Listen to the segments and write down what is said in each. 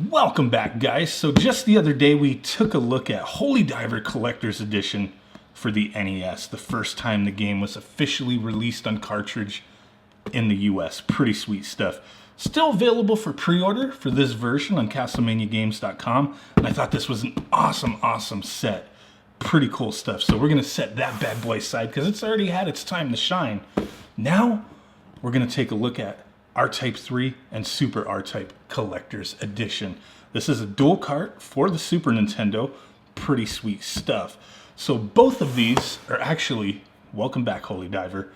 Welcome back, guys. So just the other day we took a look at Holy Diver Collector's Edition for the NES, the first time the game was officially released on cartridge in the US. Pretty sweet stuff. Still available for pre-order for this version on CastlemaniaGames.com, and I thought this was an awesome set. Pretty cool stuff. So we're going to set that bad boy aside because it's already had its time to shine. Now we're going to take a look at RType 3 and Super RType Collector's Edition. This is a dual cart for the Super Nintendo. Pretty sweet stuff. So both of these are actually, welcome back Holy Diver,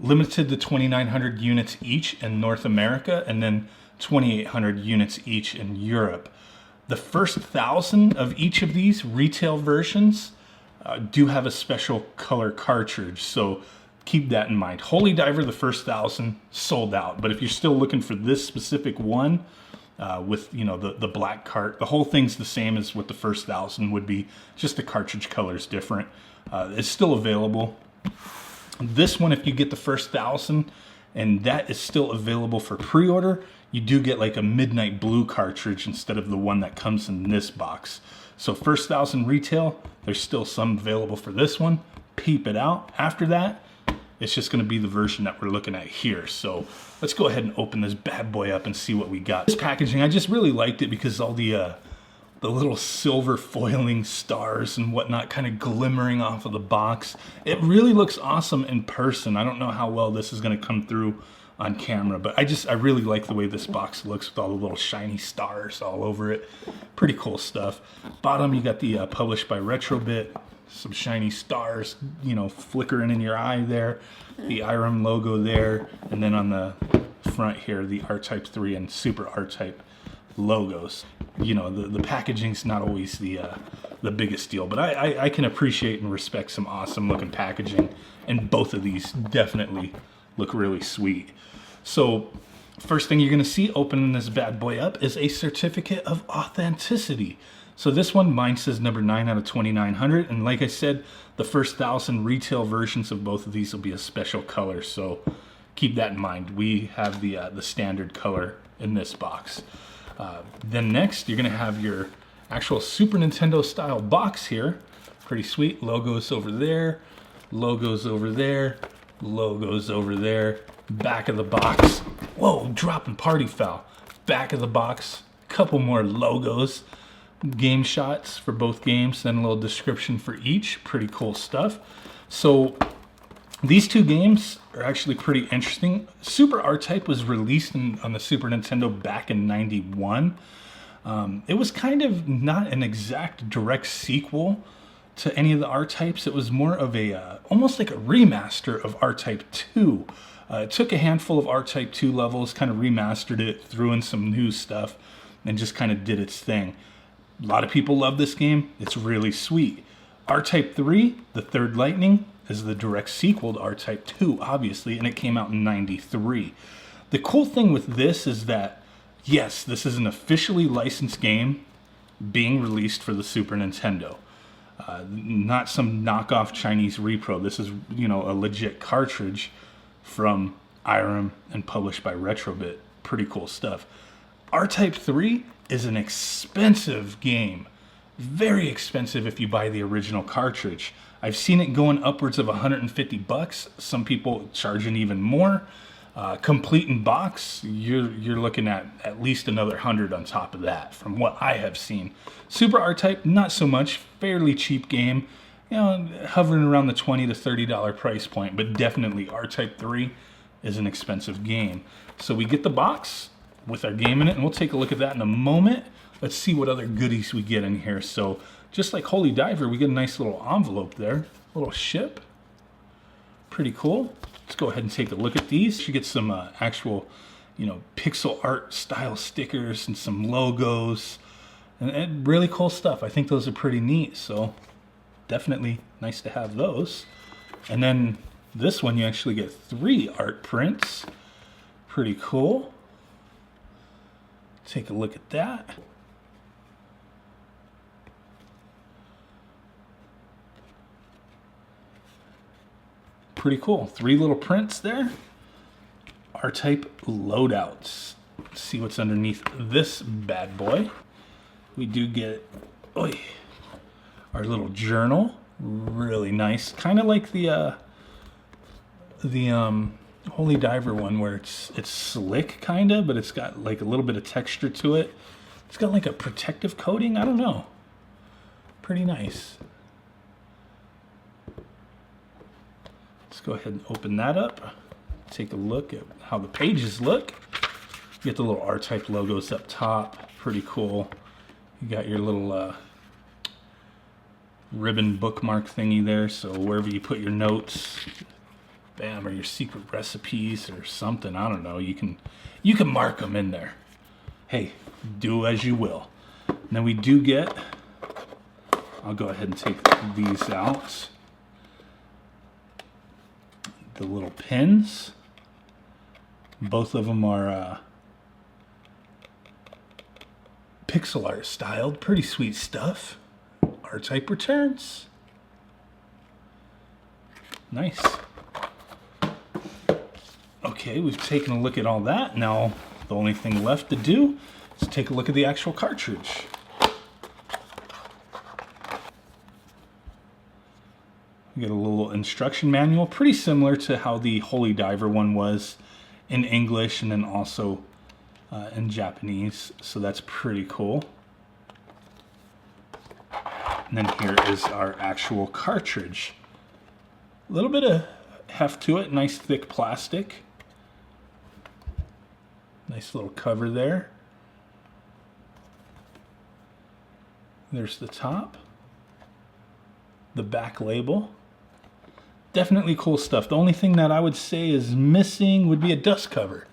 limited to 2,900 units each in North America and then 2,800 units each in Europe. The first 1,000 of each of these retail versions do have a special color cartridge, so keep that in mind. Holy Diver, the first 1,000 sold out, but if you're still looking for this specific one with the black cart, the whole thing's the same as what the first 1,000 would be, just the cartridge color's different. It's still available. This one, if you get the first 1,000 and that is still available for pre-order, you do get like a midnight blue cartridge instead of the one that comes in this box. So first 1,000 retail, there's still some available for this one. Peep it out. After that, it's just going to be the version that we're looking at here. So let's go ahead and open this bad boy up and see what we got. This packaging, I just really liked it because all the little silver foiling stars and whatnot kind of glimmering off of the box. It really looks awesome in person. I don't know how well this is going to come through on camera, but I really like the way this box looks with all the little shiny stars all over it. Pretty cool stuff. Bottom, you got the published by Retrobit. Some shiny stars, flickering in your eye there. The IRM logo there. And then on the front here, the RType 3 and Super RType logos. The packaging's not always the biggest deal, but I can appreciate and respect some awesome looking packaging, and both of these definitely look really sweet. So first thing you're going to see opening this bad boy up is a certificate of authenticity. So this one, mine says number 9 out of 2,900, and like I said, the first 1,000 retail versions of both of these will be a special color, so keep that in mind. We have the standard color in this box. Then next, you're going to have your actual Super Nintendo style box here. Pretty sweet. Logos over there, logos over there, logos over there. Back of the box. Whoa, dropping party foul. Back of the box, couple more logos. Game shots for both games, then a little description for each. Pretty cool stuff. So these two games are actually pretty interesting. Super RType was released on the Super Nintendo back in '91. It was kind of not an exact direct sequel to any of the RTypes. It was more of a almost like a remaster of RType 2. It took a handful of RType 2 levels, kind of remastered it, threw in some new stuff, and just kind of did its thing. A lot of people love this game. It's really sweet. RType 3, The Third Lightning, is the direct sequel to RType 2, obviously, and it came out in '93. The cool thing with this is that, yes, this is an officially licensed game being released for the Super Nintendo. Not some knockoff Chinese repro. This is, a legit cartridge from IRM and published by Retrobit. Pretty cool stuff. RType 3 is an expensive game. Very expensive if you buy the original cartridge. I've seen it going upwards of 150 bucks. Some people charging even more. Complete in box, you're looking at least another 100 on top of that from what I have seen. Super RType, not so much. Fairly cheap game. Hovering around the $20 to $30 price point, but definitely RType 3 is an expensive game. So we get the box with our game in it, and we'll take a look at that in a moment. Let's see what other goodies we get in here. So just like Holy Diver, we get a nice little envelope there, a little ship. Pretty cool. Let's go ahead and take a look at these. You get some actual, pixel art style stickers and some logos, and really cool stuff. I think those are pretty neat, so definitely nice to have those. And then this one, you actually get 3 art prints. Pretty cool. Take a look at that. Pretty cool. 3 little prints there. RType loadouts. Let's see what's underneath this bad boy. We do get our little journal. Really nice. Kind of like the Holy Diver one, where it's slick kind of, but it's got like a little bit of texture to it. It's got like a protective coating. I don't know. Pretty nice. Let's go ahead and open that up. Take a look at how the pages look. You get the little RType logos up top. Pretty cool. You got your little ribbon bookmark thingy there, so wherever you put your notes, bam, or your secret recipes or something, I don't know, you can mark them in there. Hey, do as you will. And then we do get, I'll go ahead and take these out, the little pins. Both of them are pixel art styled. Pretty sweet stuff. RType returns. Nice. Okay, we've taken a look at all that. Now, the only thing left to do is take a look at the actual cartridge. We get a little instruction manual, pretty similar to how the Holy Diver one was, in English and then also in Japanese. So that's pretty cool. And then here is our actual cartridge. A little bit of heft to it, nice thick plastic. Nice little cover there. There's the top. The back label. Definitely cool stuff. The only thing that I would say is missing would be a dust cover.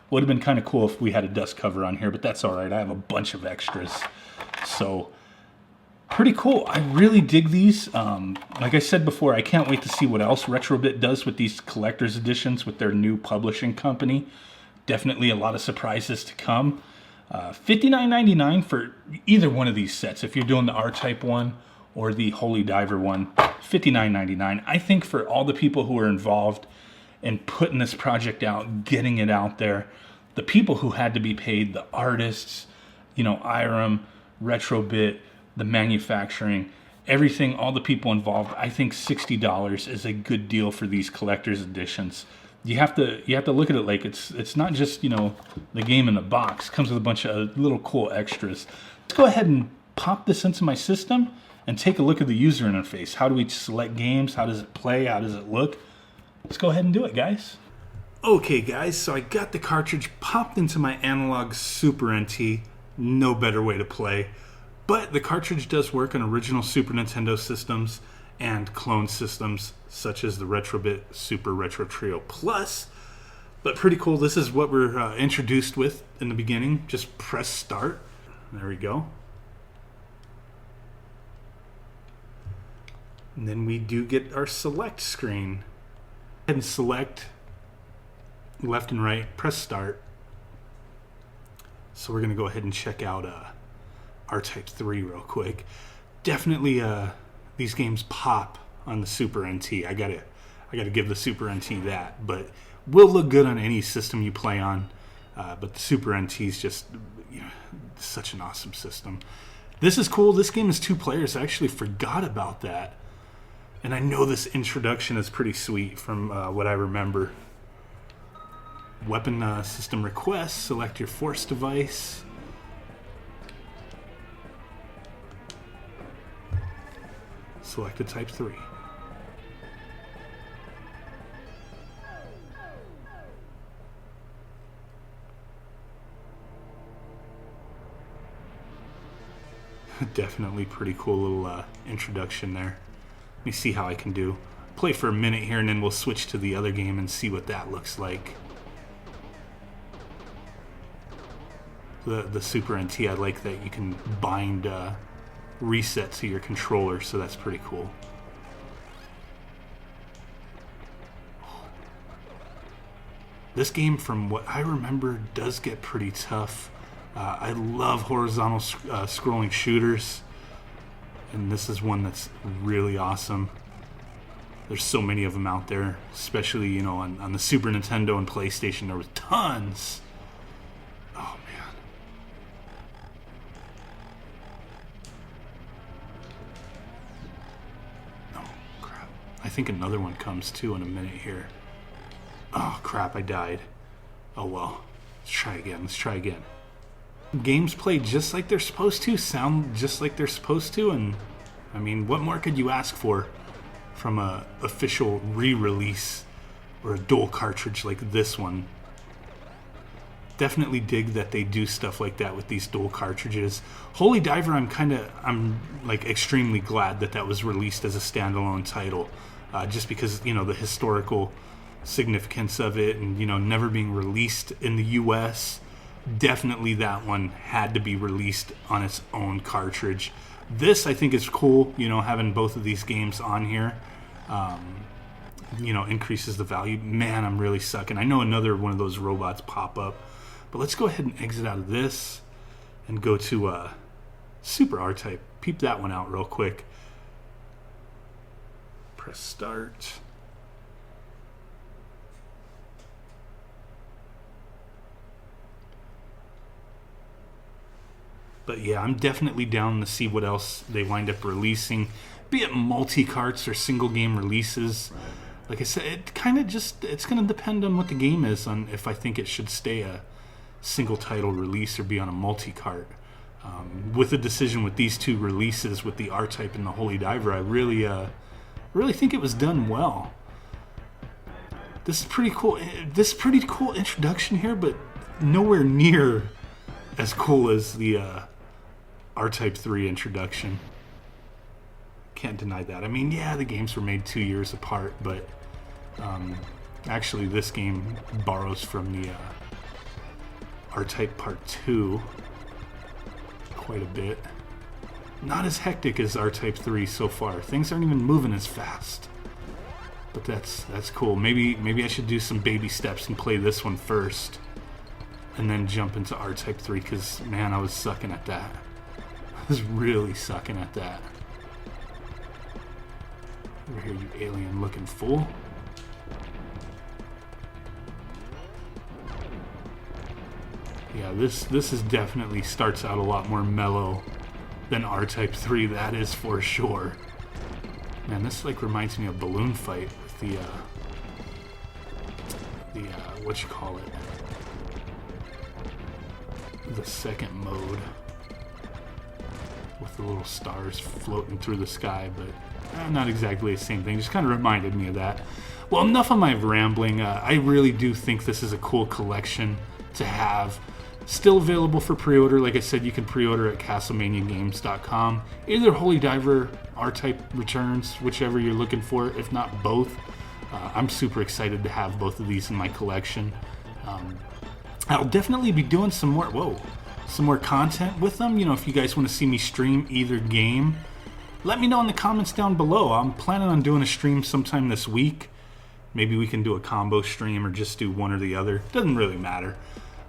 Would have been kind of cool if we had a dust cover on here, but that's all right. I have a bunch of extras. So, pretty cool. I really dig these. Like I said before, I can't wait to see what else Retrobit does with these collector's editions with their new publishing company. Definitely a lot of surprises to come. $59.99 for either one of these sets. If you're doing the RType one or the Holy Diver one, $59.99. I think for all the people who are involved in putting this project out, getting it out there, the people who had to be paid, the artists, you know, IRM, Retrobit, the manufacturing, everything, all the people involved, I think $60 is a good deal for these collector's editions. You have to look at it like it's not just, you know, the game in the box. It comes with a bunch of little cool extras. Let's go ahead and pop this into my system and take a look at the user interface. How do we select games? How does it play? How does it look? Let's go ahead and do it, guys. Okay, guys, so I got the cartridge popped into my analog Super NT. No better way to play. But the cartridge does work on original Super Nintendo systems and clone systems, such as the Retrobit Super Retro Trio Plus. But pretty cool. This is what we're introduced with in the beginning. Just press start. There we go. And then we do get our select screen. Go ahead and select left and right, press start. So we're going to go ahead and check out RType 3 real quick. Definitely these games pop on the Super NT. I gotta give the Super NT that, but will look good on any system you play on. But the Super NT is just, you know, such an awesome system. This is cool. This game is 2 players. I actually forgot about that. And I know this introduction is pretty sweet from what I remember. Weapon system requests. Select your force device. Select a type 3. Definitely pretty cool little introduction there. Let me see how I can do. Play for a minute here and then we'll switch to the other game and see what that looks like. The Super NT, I like that you can bind reset to your controller, so that's pretty cool. This game, from what I remember, does get pretty tough. I love horizontal scrolling shooters, and this is one that's really awesome. There's so many of them out there, especially, you know, on the Super Nintendo and PlayStation. There was tons. Oh, think another one comes too in a minute here. Oh crap, I died. Oh well. Let's try again. Games play just like they're supposed to, sound just like they're supposed to, and I mean, what more could you ask for from a official re-release or a dual cartridge like this one? Definitely dig that they do stuff like that with these dual cartridges. Holy Diver, I'm like extremely glad that that was released as a standalone title, just because, you know, the historical significance of it, and, you know, never being released in the US. Definitely that one had to be released on its own cartridge. This, I think, is cool, you know, having both of these games on here. You know, increases the value. Man, I'm really sucking. I know another one of those robots pop up, but let's go ahead and exit out of this and go to Super RType. Peep that one out real quick. Press start. But yeah, I'm definitely down to see what else they wind up releasing, be it multi-carts or single game releases. Like I said, it kind of just, it's going to depend on what the game is, on if I think it should stay a single title release or be on a multi-cart. With the decision with these two releases, with the RType and the Holy Diver, I really think it was done well. This is pretty cool. This is pretty cool introduction here, but nowhere near as cool as the RType 3 introduction. Can't deny that. I mean, yeah, the games were made 2 years apart, but actually this game borrows from the RType Part 2 quite a bit. Not as hectic as RType 3 so far. Things aren't even moving as fast. But that's cool. Maybe I should do some baby steps and play this one first, and then jump into RType 3, because, man, I was sucking at that. I was really sucking at that. Over here, you alien-looking fool. Yeah, this is definitely starts out a lot more mellow than RType 3, that is for sure. Man, this like reminds me of Balloon Fight with the what you call it? The second mode with the little stars floating through the sky, but not exactly the same thing. Just kind of reminded me of that. Well, enough of my rambling. I really do think this is a cool collection to have. Still available for pre-order. Like I said, you can pre-order at castlemaniagames.com. Either Holy Diver, RType Returns, whichever you're looking for, if not both. I'm super excited to have both of these in my collection. I'll definitely be doing some more content with them. You know, if you guys want to see me stream either game, let me know in the comments down below. I'm planning on doing a stream sometime this week. Maybe we can do a combo stream or just do one or the other. Doesn't really matter.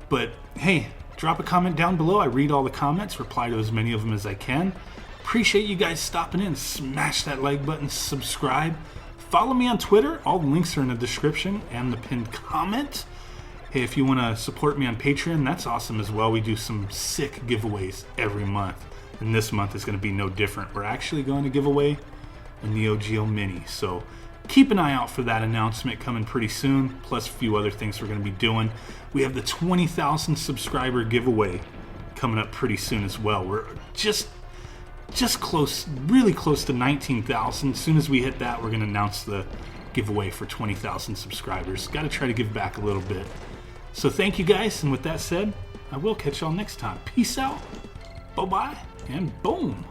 But hey, drop a comment down below. I read all the comments, reply to as many of them as I can. Appreciate you guys stopping in. Smash that like button, subscribe. Follow me on Twitter. All the links are in the description and the pinned comment. Hey, if you want to support me on Patreon, that's awesome as well. We do some sick giveaways every month. And this month is going to be no different. We're actually going to give away a Neo Geo Mini. So keep an eye out for that announcement coming pretty soon, plus a few other things we're going to be doing. We have the 20,000 subscriber giveaway coming up pretty soon as well. We're just close, really close to 19,000. As soon as we hit that, we're going to announce the giveaway for 20,000 subscribers. Got to try to give back a little bit. So thank you guys, and with that said, I will catch y'all next time. Peace out, bye-bye, and boom.